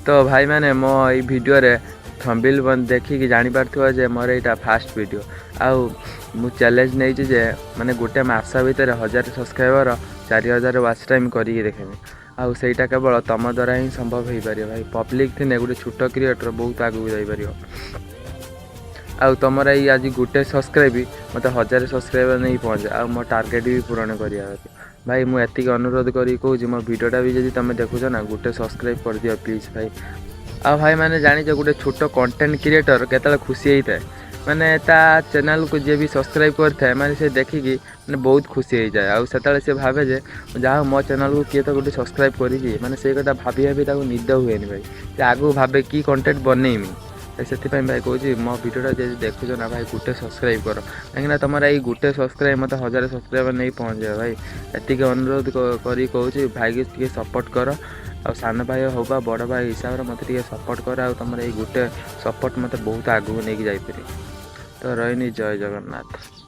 तो भाई मैंने मो ये वीडियो रे थंबनेल देखिकी जानीपार जे मोर यहाँ फास्ट वीडियो आउ मु चैलेंज नहीं जे माने गोटे मास भितर 1000 सब्सक्राइबर 4000 वाच टाइम करी देखेमी आउ सेटा केवल तुम द्वारा ही संभव हो पार भाई पब्लिक थी गोटे छोट क्रिएटर बहुत आगू जापर आउ तुम आज गोटे सब्सक्राइब मत 1000 सब्सक्राइबर नहीं पहुँचे आ मो टार्गेट भी पूरण करा भाई मुझे अनुरोध करी कहूँ मो वीडियोटा भी जब तुम देखुच ना गोटे सब्सक्राइब कर दियो प्लीज भाई। आ भाई मैंने जानी गोटे छोट कंटेंट क्रिएटर केतले खुशी होता है माने ता चैनल को जे भी सब्सक्राइब करता माने से देखिकी माने बहुत खुशी हो जाए आउ से भावे जे जहाँ मो चैनल को किए तो गोटे सब्सक्राइब करी माने से कथा भाभी भाभी निद हुए भाई से आगू भावे कि कंटेंट बनईमी से भाई कहूँ मो वीडियोटा जब देखुच ना भाई गोटे सब्सक्राइब कर कहीं तुम ये गोटे सब्सक्राइब मत 1000 सब्सक्राइबर नहीं पहुँचे भाई एति अनुरोध करी कहूँ भाई की सपोर्ट कर आ सान भाई हो बा बड़ भाई हिसाब से मत सपोर्ट कर आ तुम ये गोटे सपोर्ट मत बहुत आगू नहीं जापर तो रही जय जगन्नाथ।